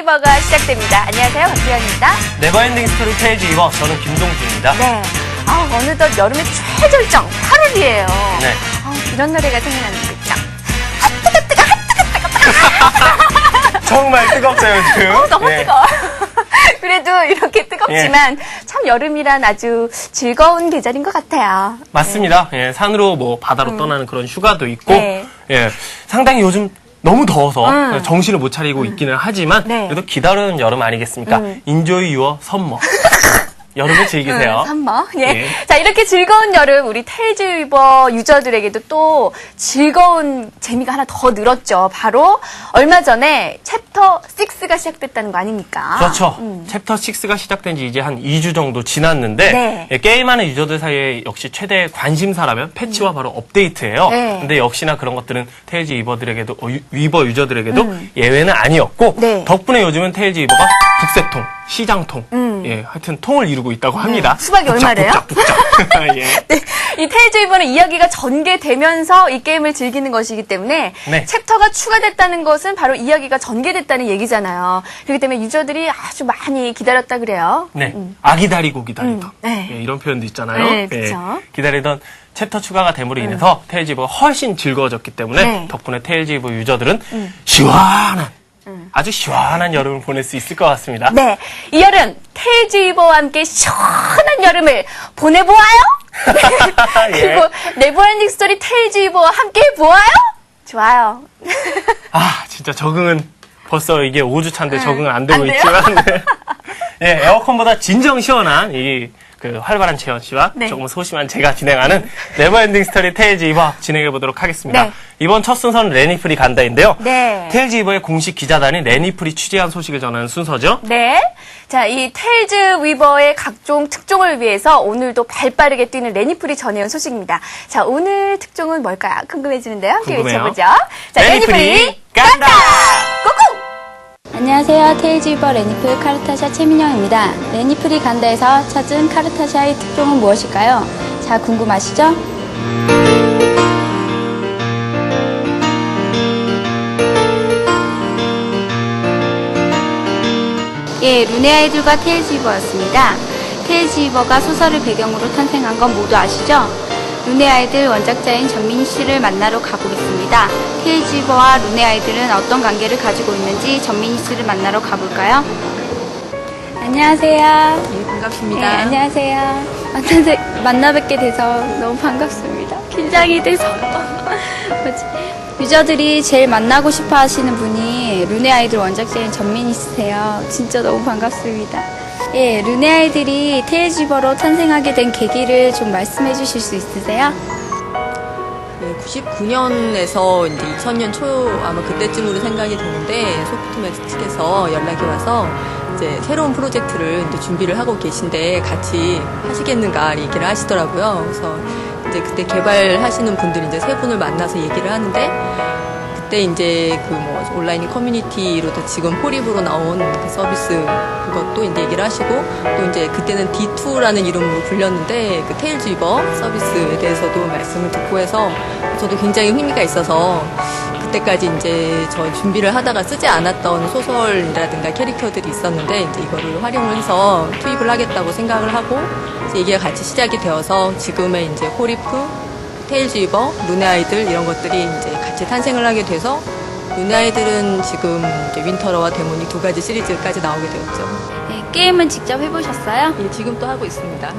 테일즈위버가 시작됩니다. 안녕하세요, 박지현입니다. 네버엔딩 스토리 테일즈위버, 저는 김동준입니다. 네. 어느덧 여름의 최절정 8월이에요. 네. 이런 노래가 생각나는 거 있죠. 뜨거. 정말 뜨겁죠, 요즘. 너무 뜨거워. 그래도 이렇게 뜨겁지만 참 여름이란 아주 즐거운 계절인 것 같아요. 맞습니다. 예, 산으로 뭐 바다로 떠나는 그런 휴가도 있고, 네. 예, 상당히 요즘 너무 더워서 정신을 못 차리고 있기는 하지만 네. 그래도 기다리는 여름 아니겠습니까? Enjoy your summer. 여름을 즐기세요. 산머. 예. 예. 자, 이렇게 즐거운 여름 우리 테일즈위버 유저들에게도 또 즐거운 재미가 하나 더 늘었죠. 바로 얼마 전에 챕터 6가 시작됐다는 거 아닙니까? 그렇죠. 챕터 6가 시작된 지 이제 한 2주 정도 지났는데 네. 예, 게임하는 유저들 사이에 역시 최대 관심사라면 패치와 바로 업데이트예요. 네. 근데 역시나 그런 것들은 테일즈 위버들에게도 위버 유저들에게도 예외는 아니었고 네. 덕분에 요즘은 테일즈 위버가 북새통, 시장통, 예, 하여튼 통을 이루고 있다고 합니다. 수박이 얼마래요? 북적. 예. 네, 이 테일즈위버는 이야기가 전개되면서 이 게임을 즐기는 것이기 때문에 네. 챕터가 추가됐다는 것은 바로 이야기가 전개됐다는 얘기잖아요. 그렇기 때문에 유저들이 아주 많이 기다렸다 그래요. 네, 아기다리고 기다리던 네. 예, 이런 표현도 있잖아요. 네, 그쵸. 기다리던 챕터 추가가 됨으로 인해서 테일즈 위버가 훨씬 즐거워졌기 때문에 네. 덕분에 테일즈 위버 유저들은 시원한 아주 시원한 여름을 보낼 수 있을 것 같습니다. 네, 이 여름 테일즈위버와 함께 시원한 여름을 보내보아요. 예. 그리고 네버엔딩 스토리 테일즈위버와 함께 보아요. 좋아요. 아, 진짜 적응은 벌써 이게 5주 차인데 적응은 안 되고 안 돼요? 있지만 예, 에어컨보다 진정 시원한 이 그 활발한 재현 씨와 네. 조금 소심한 제가 진행하는 네버엔딩 스토리 테일즈 위버 진행해 보도록 하겠습니다. 네. 이번 첫 순서는 레니프리 간다인데요. 네. 테일즈 위버의 공식 기자단이 레니프리 취재한 소식을 전하는 순서죠. 네. 자, 이 테일즈위버의 각종 특종을 위해서 오늘도 발빠르게 뛰는 레니풀이 전해온 소식입니다. 자, 오늘 특종은 뭘까요? 궁금해지는데요. 함께 궁금해요. 외쳐보죠. 자, 레니풀이 간다! 고고! 안녕하세요. 테일즈위버 레니풀 카르타샤 최민영입니다. 레니풀이 간다에서 찾은 카르타샤의 특종은 무엇일까요? 자, 궁금하시죠? 예, 룬의 아이들과 테일즈위버였습니다. 테일즈위버가 소설을 배경으로 탄생한 건 모두 아시죠? 룬의 아이들 원작자인 전민희 씨를 만나러 가보겠습니다. 테일즈위버와 룬의 아이들은 어떤 관계를 가지고 있는지 전민희 씨를 만나러 가볼까요? 안녕하세요. 네, 반갑습니다. 네, 안녕하세요. 만나 뵙게 돼서 너무 반갑습니다. 긴장이 돼서. 유저들이 제일 만나고 싶어 하시는 분이 룬의 아이들 원작자인 전민희 씨세요. 진짜 너무 반갑습니다. 예, 룬의 아이들이 테일즈위버로 탄생하게 된 계기를 좀 말씀해 주실 수 있으세요? 네, 99년에서 이제 2000년 초 아마 그때쯤으로 생각이 되는데 소프트맥스 측에서 연락이 와서 이제 새로운 프로젝트를 이제 준비를 하고 계신데 같이 하시겠는가 얘기를 하시더라고요. 그래서 이제 그때 개발하시는 분들이 이제 세 분을 만나서 얘기를 하는데 그때 이제 그 뭐 온라인 커뮤니티로도 지금 포립으로 나온 그 서비스 그것도 이제 얘기를 하시고 또 이제 그때는 D2라는 이름으로 불렸는데 그 테일즈위버 서비스에 대해서도 말씀을 듣고 해서 저도 굉장히 흥미가 있어서 그때까지 이제 저 준비를 하다가 쓰지 않았던 소설이라든가 캐릭터들이 있었는데 이제 이거를 활용을 해서 투입을 하겠다고 생각을 하고 이제 얘기가 같이 시작이 되어서 지금의 이제 호리프, 테일즈위버, 룬의 아이들 이런 것들이 이제 같이 탄생을 하게 돼서 룬의 아이들은 지금 이제 윈터러와 데모닉 두 가지 시리즈까지 나오게 되었죠. 네, 게임은 직접 해보셨어요? 예, 지금 또 하고 있습니다.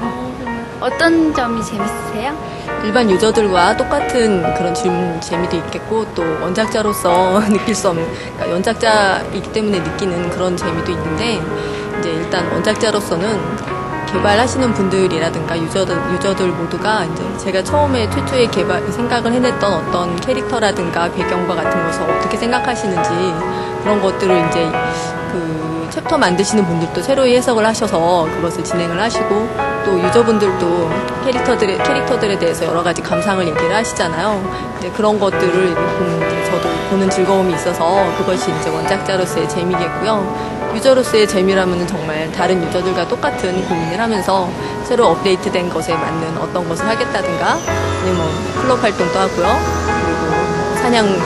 어떤 점이 재밌으세요? 일반 유저들과 똑같은 그런 재미도 있겠고 또 원작자로서 느낄 수 없는 그러니까 원작자이기 때문에 느끼는 그런 재미도 있는데 이제 일단 원작자로서는 개발하시는 분들이라든가 유저들 모두가 이제 제가 처음에 최초에 생각을 해냈던 어떤 캐릭터라든가 배경과 같은 것을 어떻게 생각하시는지 그런 것들을 이제 그 챕터 만드시는 분들도 새로이 해석을 하셔서 그것을 진행을 하시고 또 유저분들도 캐릭터들에 대해서 여러 가지 감상을 얘기를 하시잖아요. 이제 그런 것들을 저도 보는 즐거움이 있어서 그것이 이제 원작자로서의 재미겠고요. 유저로서의 재미라면 정말 다른 유저들과 똑같은 고민을 하면서 새로 업데이트된 것에 맞는 어떤 것을 하겠다든가 아니면 뭐 클럽 활동도 하고요. 그리고 사냥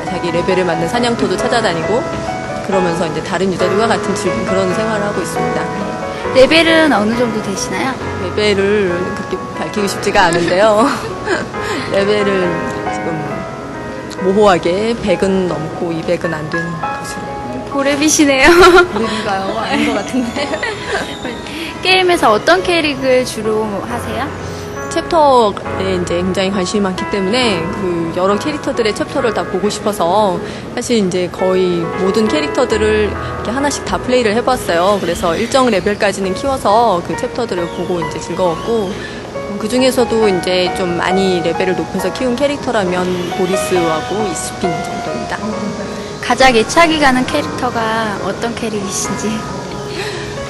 자기 레벨에 맞는 사냥터도 찾아다니고 그러면서 이제 다른 유저들과 같은 즐거운 그런 생활을 하고 있습니다. 레벨은 어느 정도 되시나요? 레벨을 그렇게 밝히고 싶지가 않은데요. 레벨은 지금 모호하게 100은 넘고 200은 안 되는 것으로. 고렙이시네요. 모르는가요? 아닌 것 같은데. 게임에서 어떤 캐릭을 주로 하세요? 챕터에 이제 굉장히 관심이 많기 때문에 그 여러 캐릭터들의 챕터를 다 보고 싶어서 사실 이제 거의 모든 캐릭터들을 이렇게 하나씩 다 플레이를 해봤어요. 그래서 일정 레벨까지는 키워서 그 챕터들을 보고 이제 즐거웠고 그 중에서도 이제 좀 많이 레벨을 높여서 키운 캐릭터라면 보리스하고 이스핀 정도입니다. 가장 애착이 가는 캐릭터가 어떤 캐릭이신지.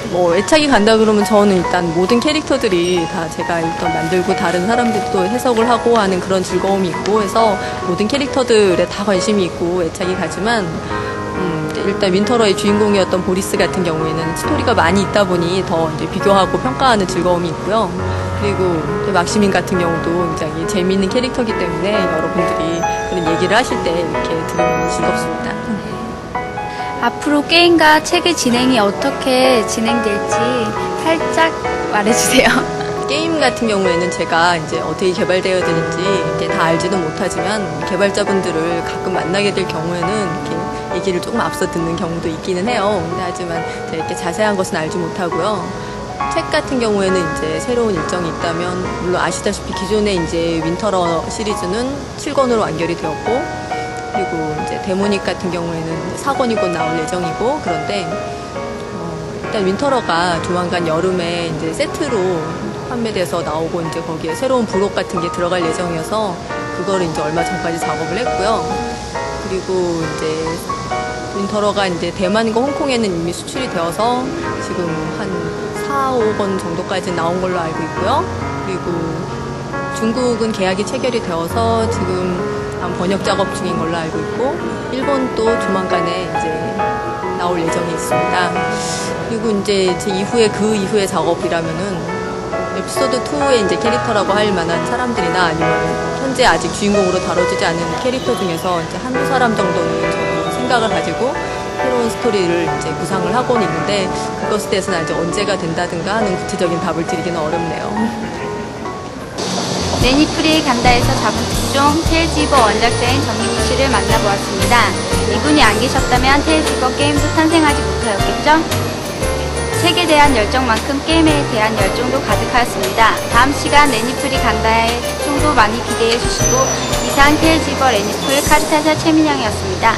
뭐 애착이 간다 그러면 저는 일단 모든 캐릭터들이 다 제가 일단 만들고 다른 사람들도 해석을 하고 하는 그런 즐거움이 있고 해서 모든 캐릭터들에 다 관심이 있고 애착이 가지만 일단 윈터러의 주인공이었던 보리스 같은 경우에는 스토리가 많이 있다 보니 더 이제 비교하고 평가하는 즐거움이 있고요. 그리고 막시민 같은 경우도 굉장히 재미있는 캐릭터이기 때문에 여러분들이 그런 얘기를 하실 때 이렇게 들으면 즐겁습니다. 앞으로 게임과 책의 진행이 어떻게 진행될지 살짝 말해주세요. 게임 같은 경우에는 제가 이제 어떻게 개발되어야 되는지 이렇게 다 알지는 못하지만 개발자분들을 가끔 만나게 될 경우에는 이렇게 얘기를 조금 앞서 듣는 경우도 있기는 해요. 근데 하지만 제가 이렇게 자세한 것은 알지 못하고요. 책 같은 경우에는 이제 새로운 일정이 있다면 물론 아시다시피 기존의 이제 윈터러 시리즈는 7권으로 완결이 되었고 그리고 이제 데모닉 같은 경우에는 4권이 곧 나올 예정이고 그런데 일단 윈터러가 조만간 여름에 이제 세트로 판매돼서 나오고 이제 거기에 새로운 부록 같은 게 들어갈 예정이어서 그거를 이제 얼마 전까지 작업을 했고요. 그리고 이제 윈터러가 이제 대만과 홍콩에는 이미 수출이 되어서 지금 한 4, 5권 정도까지 나온 걸로 알고 있고요. 그리고 중국은 계약이 체결이 되어서 지금 번역 작업 중인 걸로 알고 있고 일본도 조만간에 이제 나올 예정이 있습니다. 그리고 이제 제 이후에 그 이후의 작업이라면은 에피소드 2의 이제 캐릭터라고 할 만한 사람들이나 아니면 현재 아직 주인공으로 다뤄지지 않은 캐릭터 중에서 이제 한두 사람 정도는 저도 생각을 가지고 새로운 스토리를 이제 구상을 하고는 있는데 그것에 대해서는 아직 언제가 된다든가 하는 구체적인 답을 드리기는 어렵네요. 레니프리 간다에서 잡은 특종 테일즈이버 원작자인 전민희 씨를 만나보았습니다. 이분이 안 계셨다면 테일즈이버 게임도 탄생하지 못하였겠죠? 책에 대한 열정만큼 게임에 대한 열정도 가득하였습니다. 다음 시간 레니프리 간다의 특종도 많이 기대해 주시고 이상 테일즈이버 레니풀 카르타샤 최민영이었습니다.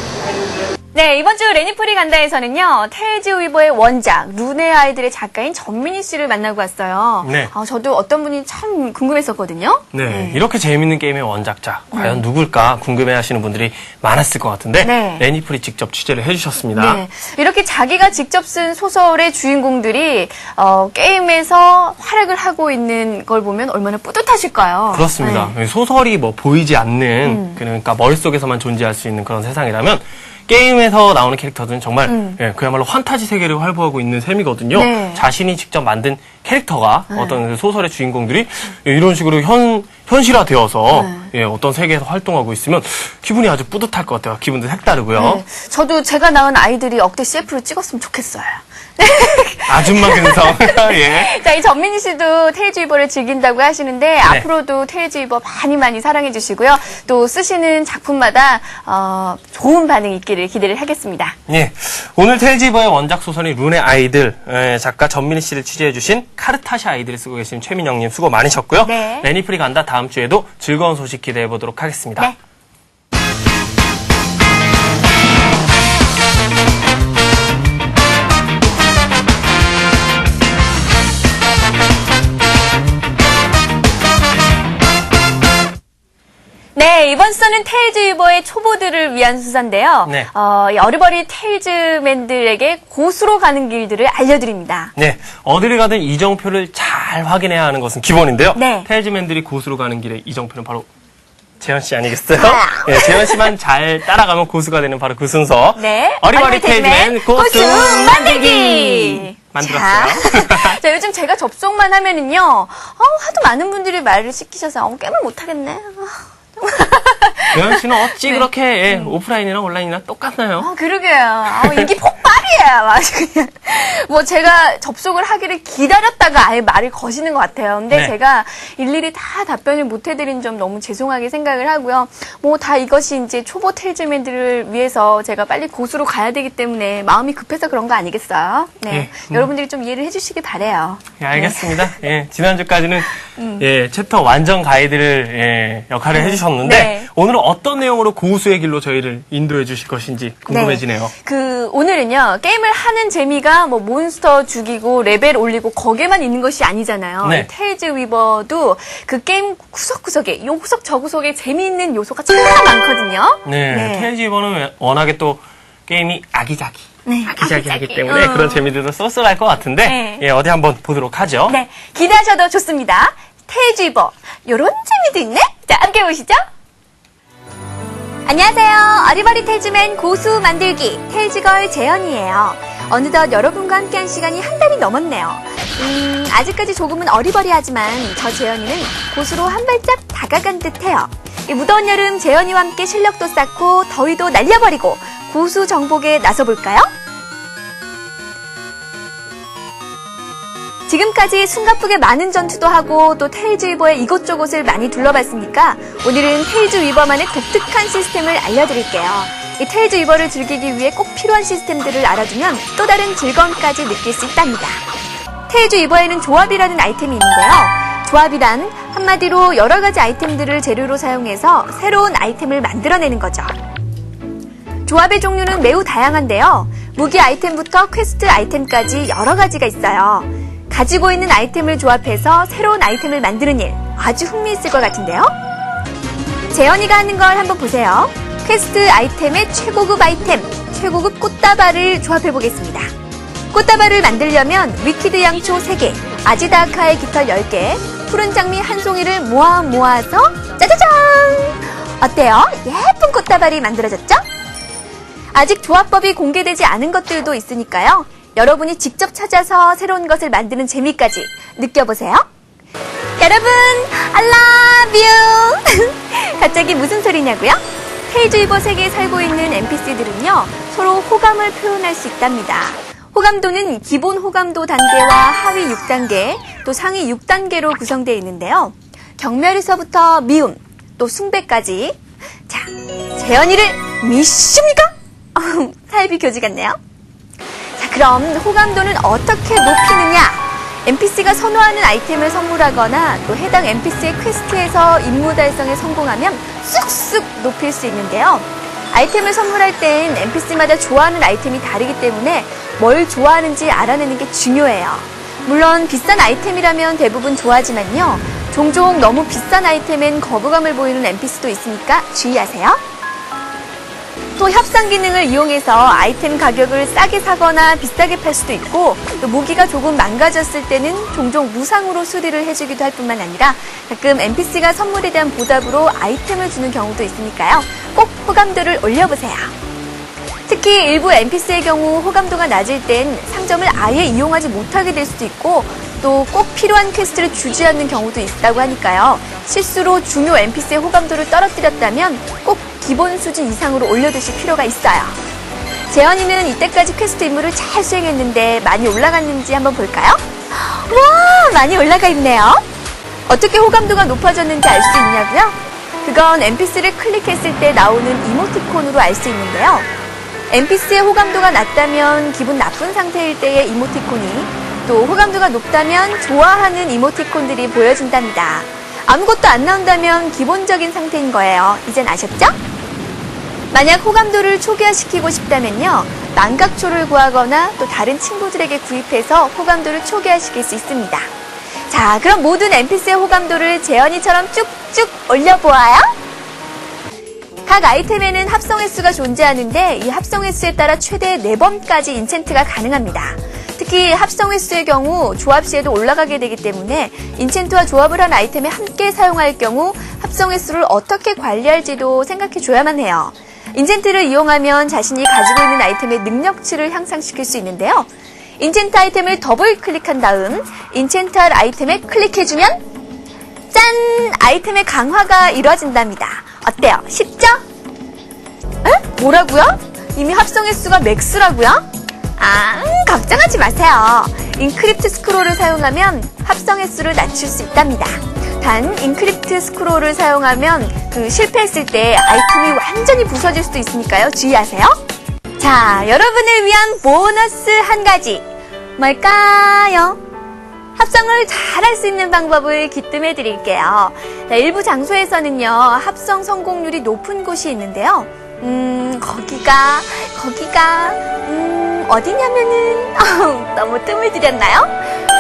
네, 이번 주 레니프리 간다에서는요, 테일즈 위버의 원작, 룬의 아이들의 작가인 전민희 씨를 만나고 왔어요. 네. 저도 어떤 분이 참 궁금했었거든요. 네, 이렇게 재밌는 게임의 원작자 과연 누굴까 궁금해하시는 분들이 많았을 것 같은데 네. 레니풀이 직접 취재를 해주셨습니다. 네. 이렇게 자기가 직접 쓴 소설의 주인공들이 게임에서 활약을 하고 있는 걸 보면 얼마나 뿌듯하실까요? 그렇습니다. 네. 소설이 뭐 보이지 않는 그러니까 머릿속에서만 존재할 수 있는 그런 세상이라면 게임에서 나오는 캐릭터들은 정말 예, 그야말로 환타지 세계를 활보하고 있는 셈이거든요. 네. 자신이 직접 만든 캐릭터가 어떤 소설의 주인공들이 예, 이런 식으로 현실화되어서 예, 어떤 세계에서 활동하고 있으면 기분이 아주 뿌듯할 것 같아요. 기분도 색다르고요. 네. 저도 제가 낳은 아이들이 억대 CF를 찍었으면 좋겠어요. 아줌마 근성. 예. 자, 이 전민희 씨도 테일즈 위버를 즐긴다고 하시는데 앞으로도 테일즈 위버 많이 사랑해 주시고요. 또 쓰시는 작품마다 좋은 반응이 있기를 기대를 하겠습니다. 예. 오늘 테일즈이버의 원작 소설인 룬의 아이들 작가 전민희 씨를 취재해주신 카르타샤 아이들을 쓰고 계신 최민영님 수고 많으셨고요. 네. 레니프리 간다 다음 주에도 즐거운 소식 기대해 보도록 하겠습니다. 네. 네, 이번 수사는 테일즈 위버의 초보들을 위한 수사인데요. 네. 이 어리버리 테일즈맨들에게 고수로 가는 길들을 알려드립니다. 네, 어디를 가든 이정표를 잘 확인해야 하는 것은 기본인데요. 네. 테일즈맨들이 고수로 가는 길의 이정표는 바로 재현 씨 아니겠어요? 네, 재현 씨만 잘 따라가면 고수가 되는 바로 그 순서. 네. 어리버리 테일즈맨 고수 만들기! 만들었어요. 자, 요즘 제가 접속만 하면은요, 하도 많은 분들이 말을 시키셔서 게임을 못하겠네. 교양 씨는 어찌 그렇게 예, 오프라인이랑 온라인이랑 똑같나요? 그러게요. 인기 폭발이에요. 아주 그냥. 뭐 제가 접속을 하기를 기다렸다가 아예 말을 거시는 것 같아요. 근데 네. 제가 일일이 다 답변을 못 해드린 점 너무 죄송하게 생각을 하고요. 뭐 다 이것이 이제 초보 텔즈맨들을 위해서 제가 빨리 고수로 가야 되기 때문에 마음이 급해서 그런 거 아니겠어요? 네. 예. 여러분들이 좀 이해를 해주시기 바래요. 예, 알겠습니다. 예, 지난주까지는 예, 챕터 완전 가이드를 예, 역할을 해주셨는데 네. 오늘은 어떤 내용으로 고수의 길로 저희를 인도해 주실 것인지 궁금해지네요. 오늘은요, 게임을 하는 재미가 뭐 몬스터 죽이고 레벨 올리고 거기에만 있는 것이 아니잖아요. 네. 테일즈 위버도 그 게임 구석구석에, 요 구석 저 구석에 재미있는 요소가 참 많거든요. 네, 테일즈 위버는 워낙에 또 게임이 아기자기. 네, 아기자기하기 때문에 그런 재미들도 쏠쏠할 것 같은데 네. 예, 어디 한번 보도록 하죠. 네, 기대하셔도 좋습니다. 테일즈 위버, 요런 재미도 있네? 자, 함께 보시죠. 안녕하세요. 어리버리 텔즈맨 고수 만들기 텔즈걸 재현이에요. 어느덧 여러분과 함께한 시간이 한 달이 넘었네요. 아직까지 조금은 어리버리하지만 저 재현이는 고수로 한 발짝 다가간 듯해요. 이 무더운 여름 재현이와 함께 실력도 쌓고 더위도 날려버리고 고수 정복에 나서볼까요? 지금까지 숨가쁘게 많은 전투도 하고 또 테일즈 위버의 이곳저곳을 많이 둘러봤으니까 오늘은 테일즈 위버만의 독특한 시스템을 알려드릴게요. 이 테일즈 위버를 즐기기 위해 꼭 필요한 시스템들을 알아두면 또 다른 즐거움까지 느낄 수 있답니다. 테일즈 위버에는 조합이라는 아이템이 있는데요. 조합이란 한마디로 여러 가지 아이템들을 재료로 사용해서 새로운 아이템을 만들어내는 거죠. 조합의 종류는 매우 다양한데요. 무기 아이템부터 퀘스트 아이템까지 여러 가지가 있어요. 가지고 있는 아이템을 조합해서 새로운 아이템을 만드는 일, 아주 흥미있을 것 같은데요? 재현이가 하는 걸 한번 보세요. 퀘스트 아이템의 최고급 아이템, 최고급 꽃다발을 조합해보겠습니다. 꽃다발을 만들려면 위키드 양초 3개, 아지다카의 깃털 10개, 푸른 장미 한 송이를 모아서 짜자잔! 어때요? 예쁜 꽃다발이 만들어졌죠? 아직 조합법이 공개되지 않은 것들도 있으니까요. 여러분이 직접 찾아서 새로운 것을 만드는 재미까지 느껴보세요. 여러분, I love you! 갑자기 무슨 소리냐고요? 테일즈 위버 세계에 살고 있는 NPC들은요, 서로 호감을 표현할 수 있답니다. 호감도는 기본 호감도 단계와 하위 6단계, 또 상위 6단계로 구성되어 있는데요. 경멸에서부터 미움, 또 숭배까지. 자, 재현이를 미십니까? 타입이 교지 같네요. 자, 그럼 호감도는 어떻게 높이느냐? NPC가 선호하는 아이템을 선물하거나 또 해당 NPC의 퀘스트에서 임무 달성에 성공하면 쑥쑥 높일 수 있는데요. 아이템을 선물할 땐 NPC마다 좋아하는 아이템이 다르기 때문에 뭘 좋아하는지 알아내는 게 중요해요. 물론 비싼 아이템이라면 대부분 좋아하지만요. 종종 너무 비싼 아이템엔 거부감을 보이는 NPC도 있으니까 주의하세요. 또 협상 기능을 이용해서 아이템 가격을 싸게 사거나 비싸게 팔 수도 있고 또 무기가 조금 망가졌을 때는 종종 무상으로 수리를 해주기도 할 뿐만 아니라 가끔 NPC가 선물에 대한 보답으로 아이템을 주는 경우도 있으니까요. 꼭 호감도를 올려보세요. 특히 일부 NPC의 경우 호감도가 낮을 땐 상점을 아예 이용하지 못하게 될 수도 있고 또 꼭 필요한 퀘스트를 주지 않는 경우도 있다고 하니까요. 실수로 중요 NPC의 호감도를 떨어뜨렸다면 꼭 기본 수준 이상으로 올려두실 필요가 있어요. 재현이는 이때까지 퀘스트 임무를 잘 수행했는데 많이 올라갔는지 한번 볼까요? 와, 많이 올라가 있네요. 어떻게 호감도가 높아졌는지 알 수 있냐고요? 그건 NPC를 클릭했을 때 나오는 이모티콘으로 알 수 있는데요. NPC의 호감도가 낮다면 기분 나쁜 상태일 때의 이모티콘이 또 호감도가 높다면 좋아하는 이모티콘들이 보여진답니다. 아무것도 안 나온다면 기본적인 상태인 거예요. 이젠 아셨죠? 만약 호감도를 초기화시키고 싶다면요. 망각초를 구하거나 또 다른 친구들에게 구입해서 호감도를 초기화시킬 수 있습니다. 자, 그럼 모든 NPC의 호감도를 재현이처럼 쭉쭉 올려보아요. 각 아이템에는 합성 횟수가 존재하는데 이 합성 횟수에 따라 최대 4번까지 인챈트가 가능합니다. 특히 합성 횟수의 경우 조합 시에도 올라가게 되기 때문에 인챈트와 조합을 한 아이템에 함께 사용할 경우 합성 횟수를 어떻게 관리할지도 생각해 줘야만 해요. 인챈트를 이용하면 자신이 가지고 있는 아이템의 능력치를 향상시킬 수 있는데요. 인챈트 아이템을 더블 클릭한 다음 인챈트할 아이템에 클릭해주면 짠! 아이템의 강화가 이루어진답니다. 어때요? 쉽죠? 에? 뭐라고요? 이미 합성 횟수가 맥스라고요? 걱정하지 마세요. 인크립트 스크롤을 사용하면 합성 횟수를 낮출 수 있답니다. 단 인크립트 스크롤을 사용하면 실패했을 때 아이템이 완전히 부서질 수도 있으니까요. 주의하세요. 자, 여러분을 위한 보너스 한 가지. 뭘까요? 합성을 잘할 수 있는 방법을 기뜸해 드릴게요. 일부 장소에서는요, 합성 성공률이 높은 곳이 있는데요. 거기가, 어디냐면은, 너무 뜸을 들였나요?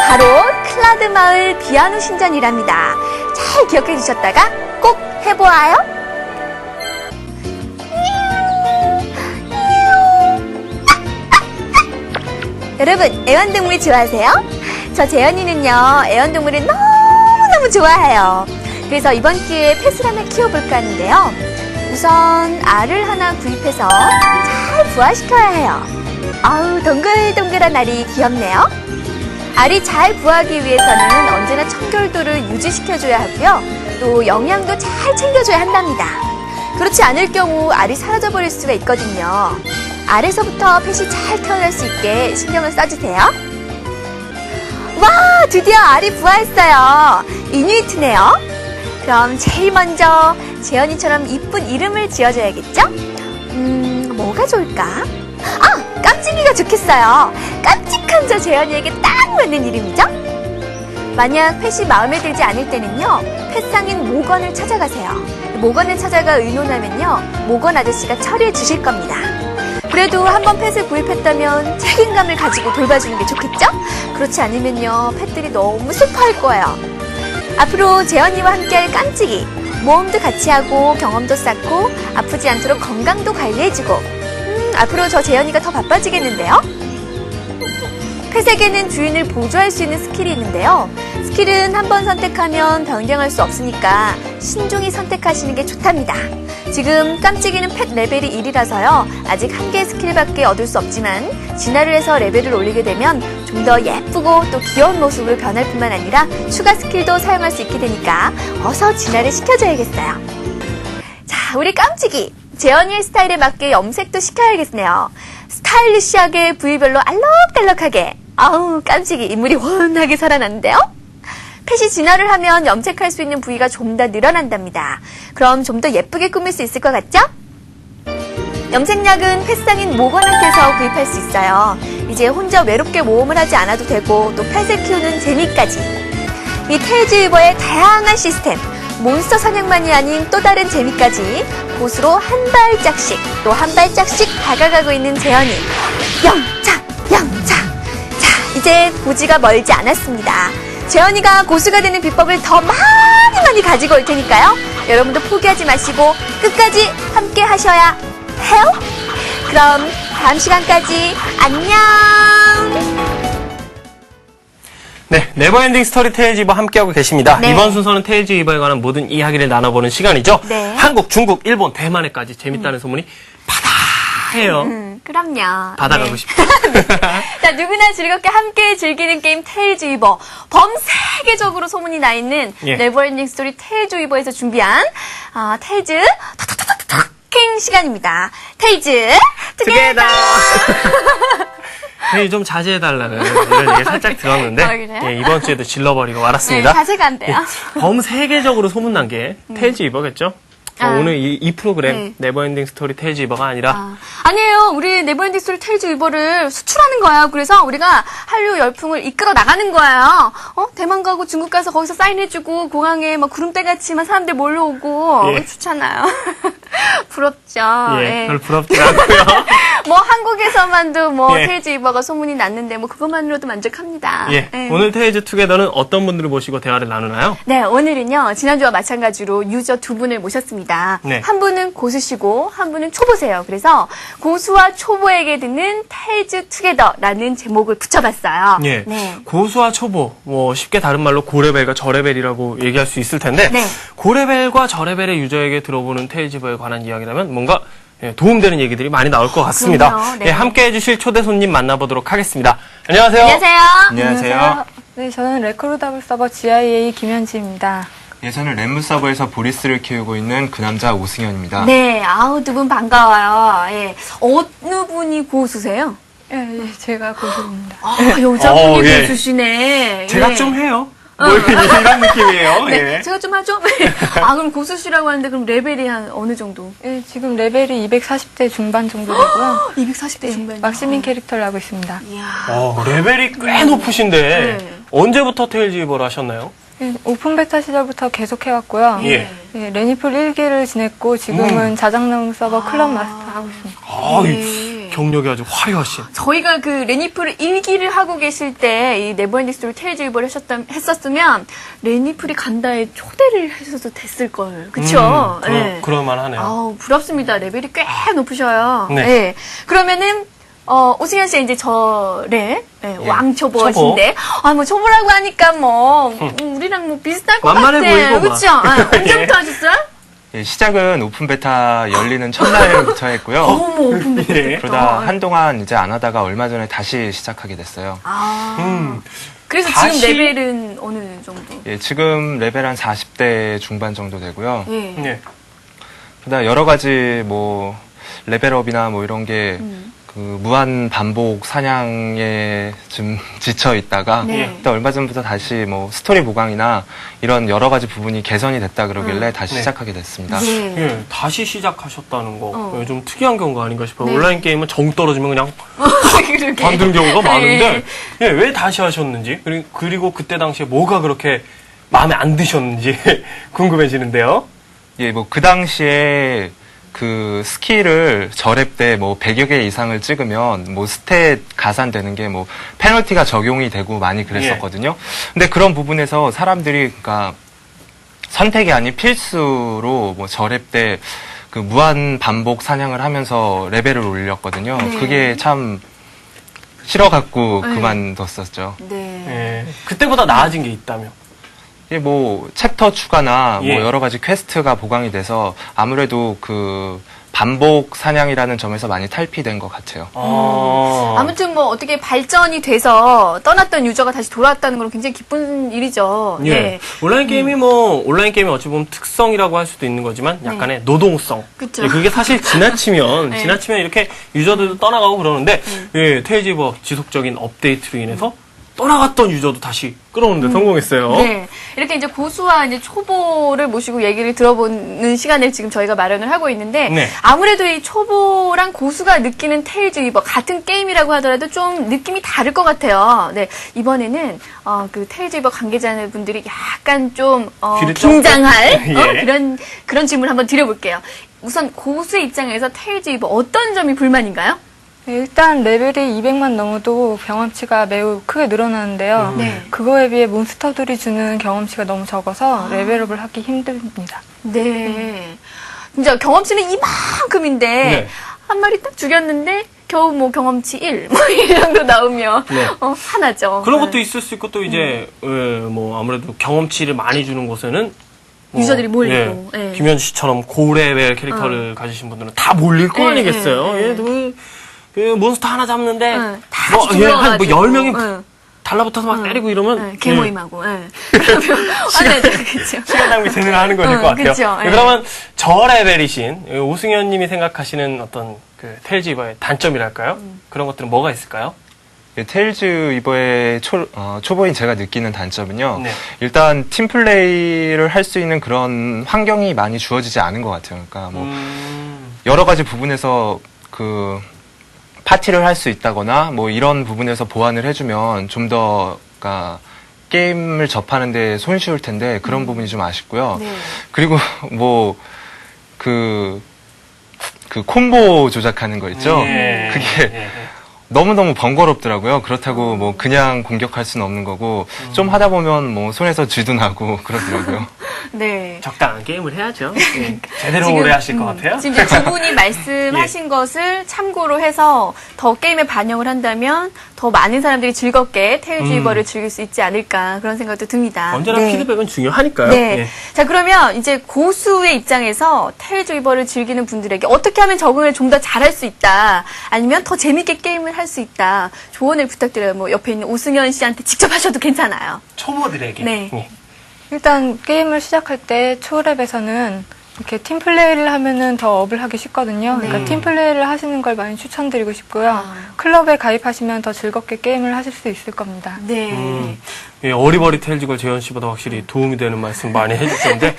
바로 클라드 마을 비아누 신전이랍니다. 잘 기억해 주셨다가 꼭 해보아요. 여러분, 애완동물 좋아하세요? 저 재현이는요, 애완동물을 너무너무 좋아해요. 그래서 이번 기회에 펫을 하나 키워볼까 하는데요. 우선 알을 하나 구입해서 잘 부화시켜야 해요. 아우, 동글동글한 알이 귀엽네요. 알이 잘 부화하기 위해서는 언제나 청결도를 유지시켜줘야 하고요. 또 영양도 잘 챙겨줘야 한답니다. 그렇지 않을 경우 알이 사라져버릴 수가 있거든요. 알에서부터 펫이 잘 태어날 수 있게 신경을 써주세요. 와, 드디어 알이 부화했어요. 이누이트네요. 그럼 제일 먼저 재현이처럼 이쁜 이름을 지어줘야겠죠? 뭐가 좋을까? 깜찍이가 좋겠어요. 깜찍한 저 재현이에게 딱 맞는 이름이죠? 만약 펫이 마음에 들지 않을 때는요, 펫상인 모건을 찾아가세요. 모건을 찾아가 의논하면요, 모건 아저씨가 처리해 주실 겁니다. 그래도 한번 펫을 구입했다면 책임감을 가지고 돌봐주는 게 좋겠죠? 그렇지 않으면요, 펫들이 너무 슬퍼할 거예요. 앞으로 재현이와 함께할 깜찍이, 모험도 같이 하고 경험도 쌓고 아프지 않도록 건강도 관리해주고 앞으로 저 재현이가 더 바빠지겠는데요? 펫에게는 주인을 보조할 수 있는 스킬이 있는데요. 스킬은 한번 선택하면 변경할 수 없으니까 신중히 선택하시는 게 좋답니다. 지금 깜찍이는 펫 레벨이 1이라서요. 아직 한 개의 스킬밖에 얻을 수 없지만 진화를 해서 레벨을 올리게 되면 좀 더 예쁘고 또 귀여운 모습으로 변할 뿐만 아니라 추가 스킬도 사용할 수 있게 되니까 어서 진화를 시켜줘야겠어요. 자, 우리 깜찍이! 재현이의 스타일에 맞게 염색도 시켜야겠네요. 스타일리시하게 부위별로 알록달록하게. 아우, 깜찍이 인물이 훤하게 살아났는데요? 펫이 진화를 하면 염색할 수 있는 부위가 좀 더 늘어난답니다. 그럼 좀 더 예쁘게 꾸밀 수 있을 것 같죠? 염색약은 펫상인 모건한테서 구입할 수 있어요. 이제 혼자 외롭게 모험을 하지 않아도 되고 또 펫을 키우는 재미까지. 이 테일즈 위버의 다양한 시스템, 몬스터 사냥만이 아닌 또 다른 재미까지 곳으로 한 발짝씩 또 한 발짝씩 다가가고 있는 재현이. 영차! 자, 이제 고지가 멀지 않았습니다. 재현이가 고수가 되는 비법을 더 많이 가지고 올 테니까요. 여러분도 포기하지 마시고 끝까지 함께 하셔야 해요. 그럼 다음 시간까지 안녕! 네, 네버엔딩 스토리 테일즈 위버 함께하고 계십니다. 네. 이번 순서는 테일즈 위버에 관한 모든 이야기를 나눠보는 시간이죠. 네. 한국, 중국, 일본, 대만에까지 재밌다는 소문이 바다해요. 그럼요. 바다가고 네. 싶다. 자, 누구나 즐겁게 함께 즐기는 게임 테일즈 위버. 범세계적으로 소문이 나 있는 예. 네버엔딩 스토리 테일즈 위버에서 준비한 테일즈 킹 시간입니다. 테일즈 투게더. 네, 좀 자제해달라는 이런 얘기 살짝 들었는데 그래요? 예, 이번 주에도 질러버리고 네, 말았습니다. 자제가 안 돼요. 범세계적으로 소문난 게 테일즈 위버겠죠? 오늘 이 프로그램 네. 네버엔딩 스토리 테일즈 위버가 아니라 아니에요. 우리 네버엔딩 스토리 테일즈 위버를 수출하는 거예요. 그래서 우리가 한류 열풍을 이끌어 나가는 거예요. 대만 가고 중국 가서 거기서 사인해주고 공항에 막 구름대같이 막 사람들 몰려오고 예. 좋잖아요. 부럽죠. 예, 예. 별로 부럽지 않고요. 뭐 한국에서만도 뭐 예. 테일즈 위버가 소문이 났는데 뭐 그것만으로도 만족합니다. 예, 예. 오늘 테일즈 투게더는 어떤 분들을 모시고 대화를 나누나요? 네, 오늘은요, 지난주와 마찬가지로 유저 두 분을 모셨습니다. 네. 한 분은 고수시고, 한 분은 초보세요. 그래서 고수와 초보에게 듣는 테일즈 투게더라는 제목을 붙여봤어요. 예. 네. 고수와 초보, 뭐 쉽게 다른 말로 고레벨과 저레벨이라고 얘기할 수 있을 텐데 네. 고레벨과 저레벨의 유저에게 들어보는 테일즈버에 관한 이야기라면 뭔가 도움되는 얘기들이 많이 나올 것 같습니다. 그럼요. 네. 예, 함께 해주실 초대 손님 만나보도록 하겠습니다. 안녕하세요. 안녕하세요. 안녕하세요. 네, 저는 레크루더블 서버 GIA 김현지입니다. 예, 저는 램무 서버에서 보리스를 키우고 있는 그 남자 오승현입니다. 네, 아우, 두 분 반가워요. 예. 어느 분이 고수세요? 예, 제가 고수입니다. 아, 여자분이 예. 고수시네. 제가 예. 좀 해요. 뭐 이런 느낌이에요. 네, 예. 제가 좀 하죠? 네. 아, 그럼 고수시라고 하는데, 그럼 레벨이 한 어느 정도? 예, 지금 레벨이 240대 중반 정도 되고요. 240대 중반. 막시민 캐릭터를 하고 있습니다. 이야. 레벨이 꽤 높으신데 네. 언제부터 테일즈 이버를 하셨나요? 예, 오픈 베타 시절부터 계속 해왔고요. 예. 예, 레니풀 1기를 지냈고 지금은 자작나무 서버 클럽 마스터 하고 있습니다. 아, 네. 경력이 아주 화려하신. 저희가 그 레니풀 1기를 하고 계실 때 이 네버엔딩 스토리 테일즈 이버를 했었으면 레니풀이 간다에 초대를 해서도 됐을걸. 그쵸? 네. 그럴만하네요. 아우, 부럽습니다. 레벨이 꽤 높으셔요. 네. 네. 그러면은, 오승현 씨 이제 저래 왕초보신데, 뭐 초보라고 하니까 우리랑 뭐 비슷할 것 만만해 같아. 보이고 그쵸? 언제부터 하셨어요? 예, 시작은 오픈 베타 열리는 첫날부터 했고요. 어머, 오픈 베타 예. 때부터. 그러다 한동안 이제 안 하다가 얼마 전에 다시 시작하게 됐어요. 그래서 다시- 지금 레벨은 어느 정도? 예, 지금 레벨 한 40대 중반 정도 되고요. 예. 네. 그다음 여러 가지 뭐 레벨업이나 뭐 이런 게 그 무한 반복 사냥에 좀 지쳐 있다가 네. 또 얼마 전부터 다시 뭐 스토리 보강이나 이런 여러 가지 부분이 개선이 됐다 그러길래 다시 네. 시작하게 됐습니다. 네. 예, 다시 시작하셨다는 거. 어. 예, 좀 특이한 경우가 아닌가 싶어요. 네. 온라인 게임은 정 떨어지면 그냥 그러게. 만드는 경우가 많은데, 네. 예, 왜 다시 하셨는지, 그리고 그때 당시에 뭐가 그렇게 마음에 안 드셨는지 궁금해지는데요. 예, 뭐 그 당시에 그 스킬을 저랩 때 뭐 100여 개 이상을 찍으면 뭐 스탯 가산되는 게 뭐 페널티가 적용이 되고 많이 그랬었거든요. 근데 그런 부분에서 사람들이 그러니까 선택이 아닌 필수로 뭐 저랩 때 그 무한 반복 사냥을 하면서 레벨을 올렸거든요. 네. 그게 참 싫어갖고 네. 그만뒀었죠. 네. 예, 그때보다 나아진 게 있다며. 이게 뭐 챕터 추가나 예. 뭐 여러 가지 퀘스트가 보강이 돼서 아무래도 그 반복 사냥이라는 점에서 많이 탈피된 것 같아요. 아무튼 뭐 어떻게 발전이 돼서 떠났던 유저가 다시 돌아왔다는 건 굉장히 기쁜 일이죠. 예. 네. 온라인 게임이 온라인 게임이 어찌 보면 특성이라고 할 수도 있는 거지만 약간의 노동성. 그쵸. 예, 그게 사실 지나치면, 네. 지나치면 이렇게 유저들도 떠나가고 그러는데, 예, 테일즈 이버 지속적인 업데이트로 인해서 떠나갔던 유저도 다시 끌어오는데 성공했어요. 네. 이렇게 이제 고수와 이제 초보를 모시고 얘기를 들어보는 시간을 지금 저희가 마련을 하고 있는데, 네. 아무래도 이 초보랑 고수가 느끼는 테일즈 이버, 같은 게임이라고 하더라도 좀 느낌이 다를 것 같아요. 네. 이번에는, 그 테일즈 이버 관계자분들이 약간 좀, 귀를 긴장할, 쫑긋. 예. 그런 질문을 한번 드려볼게요. 우선 고수의 입장에서 테일즈 이버 어떤 점이 불만인가요? 예, 일단 레벨이 200만 넘어도 경험치가 매우 크게 늘어나는데요. 네. 그거에 비해 몬스터들이 주는 경험치가 너무 적어서 레벨업을 하기 힘듭니다. 네. 진짜 경험치는 이만큼인데, 네. 한 마리 딱 죽였는데, 겨우 뭐 경험치 1, 뭐 이 정도 나오면, 네. 하나죠. 그런 네. 것도 있을 수 있고 또 이제 뭐 아무래도 경험치를 많이 주는 곳에는 뭐, 유저들이 몰리고, 예. 김현 씨처럼 고레벨 캐릭터를 가지신 분들은 다 몰릴 거 예, 아니겠어요. 예, 예. 얘도 그 몬스터 하나 잡는데 다 뭐, 같이 한 뭐 둘러가지고, 10명이 달라붙어서 막 때리고 이러면 개모임하고, 그러면, 그쵸. 시간 낭비 제대로 하는 거일 것 같아요. 그쵸, 예. 그러면 저 레벨이신 오승현 님이 생각하시는 어떤 그 테일즈 이버의 단점이랄까요? 그런 것들은 뭐가 있을까요? 예, 테일즈 이버의 초보인 제가 느끼는 단점은요. 네. 일단 팀플레이를 할 수 있는 그런 환경이 많이 주어지지 않은 것 같아요. 그러니까 뭐 여러 가지 부분에서 그 파티를 할 수 있다거나 뭐 이런 부분에서 보완을 해주면 좀 더 그러니까 게임을 접하는데 손쉬울 텐데 그런 부분이 좀 아쉽고요. 네. 그리고 뭐 그 콤보 조작하는 거 있죠. 예. 그게 너무너무 번거롭더라고요. 그렇다고 뭐 그냥 공격할 수는 없는 거고 좀 하다 보면 뭐 손에서 쥐도 나고 그러더라고요. 네. 적당한 게임을 해야죠. 예. 제대로 지금, 오래 하실 것 같아요. 지금 이제 두 분이 말씀하신 것을 참고로 해서 더 게임에 반영을 한다면 더 많은 사람들이 즐겁게 테일즈 이버를 즐길 수 있지 않을까 그런 생각도 듭니다. 언제나 네. 피드백은 중요하니까요. 네. 예. 자, 그러면 이제 고수의 입장에서 테일즈 이버를 즐기는 분들에게 어떻게 하면 적응을 좀 더 잘할 수 있다. 아니면 더 재밌게 게임을 할 수 있다. 조언을 부탁드려요. 뭐 옆에 있는 오승현 씨한테 직접 하셔도 괜찮아요. 초보들에게. 네. 예. 일단 게임을 시작할 때 초랩에서는 이렇게 팀플레이를 하면은 더 업을 하기 쉽거든요. 그러니까 팀플레이를 하시는 걸 많이 추천드리고 싶고요. 클럽에 가입하시면 더 즐겁게 게임을 하실 수 있을 겁니다. 네. 예, 어리버리 테일즈걸 재현 씨보다 확실히 도움이 되는 말씀 많이 해주셨는데,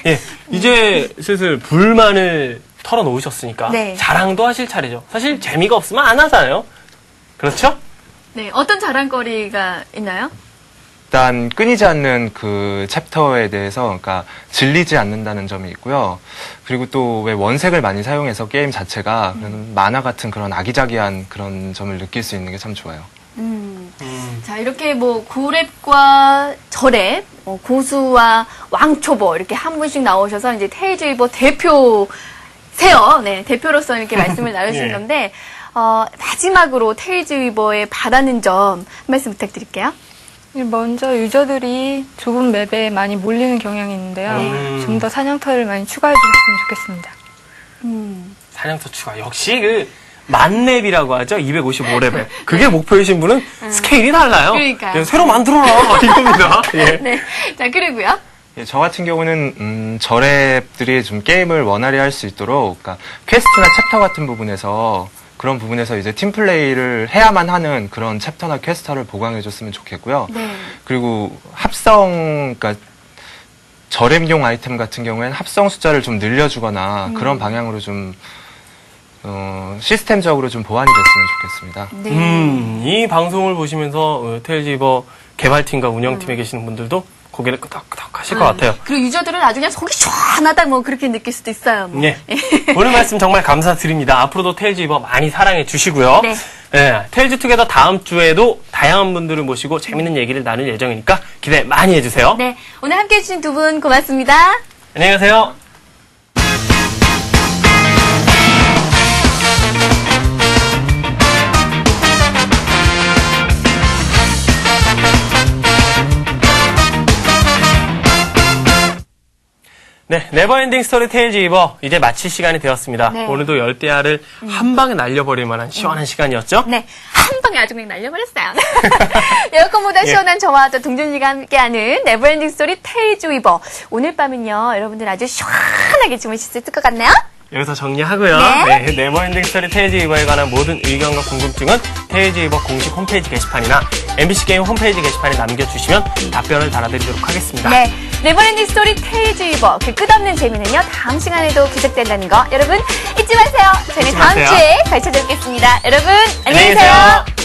예, 이제 슬슬 불만을 털어놓으셨으니까 네. 자랑도 하실 차례죠. 사실 재미가 없으면 안 하잖아요. 그렇죠? 네. 어떤 자랑거리가 있나요? 일단 끊이지 않는 그 챕터에 대해서 그러니까 질리지 않는다는 점이 있고요. 그리고 또 왜 원색을 많이 사용해서 게임 자체가 만화 같은 그런 아기자기한 그런 점을 느낄 수 있는 게 참 좋아요. 자, 이렇게 뭐 고랩과 저랩, 고수와 왕초보 이렇게 한 분씩 나오셔서 이제 테일즈 위버 대표세요. 네, 대표로서 이렇게 말씀을 나누신 예. 건데 마지막으로 테일즈 위버에 바라는 점 한 말씀 부탁드릴게요. 먼저 유저들이 좁은 맵에 많이 몰리는 경향이 있는데요. 좀 더 사냥터를 많이 추가해 주셨으면 좋겠습니다. 사냥터 추가. 역시 그 만렙이라고 하죠. 255레벨. 그게 목표이신 분은 스케일이 달라요. 그러니까요. 그냥 새로 만들어라. 이겁니다. 예. 네. 자, 그리고요. 예, 저 같은 경우는 저랩들이 좀 게임을 원활히 할 수 있도록 그러니까 퀘스트나 챕터 같은 부분에서 그런 부분에서 이제 팀플레이를 해야만 하는 그런 챕터나 퀘스트를 보강해줬으면 좋겠고요. 네. 그리고 합성, 그러니까 저랩용 아이템 같은 경우에는 합성 숫자를 좀 늘려주거나 그런 방향으로 좀 시스템적으로 좀 보완이 됐으면 좋겠습니다. 네. 이 방송을 보시면서 테일즈 위버 개발팀과 운영팀에 계시는 분들도 고개를 끄덕끄덕 하실 것 같아요. 그리고 유저들은 아주 그냥 속이 시원하다 뭐 그렇게 느낄 수도 있어요. 뭐. 네. 오늘 말씀 정말 감사드립니다. 앞으로도 테일즈 위버 많이 사랑해 주시고요. 네. 예, 테일즈 투게더 다음 주에도 다양한 분들을 모시고 재밌는 얘기를 나눌 예정이니까 기대 많이 해주세요. 네. 오늘 함께 해주신 두 분 고맙습니다. 안녕히 가세요. 네, 네버엔딩 스토리 테일즈 위버 이제 마칠 시간이 되었습니다. 네. 오늘도 열대야를 한 방에 날려버릴 만한 시원한 시간이었죠? 네. 한 방에 아주 그냥 날려버렸어요. 에어컨보다 시원한 저와 또 동준이가 함께하는 네버엔딩 스토리 테일즈 위버. 오늘 밤은요, 여러분들 아주 시원하게 주무실 수 있을 것 같네요? 여기서 정리하고요. 네. 네, 네버엔딩 스토리 테일즈 위버에 관한 모든 의견과 궁금증은 테일즈 위버 공식 홈페이지 게시판이나 MBC 게임 홈페이지 게시판에 남겨주시면 답변을 달아드리도록 하겠습니다. 네. 네버엔딩 스토리 테일즈 위버. 그 끝없는 재미는요, 다음 시간에도 계속된다는 거. 여러분, 잊지 마세요. 저희는 잊지 다음 마세요. 주에 다시 찾아뵙겠습니다. 여러분, 안녕히 안녕히 계세요. 계세요.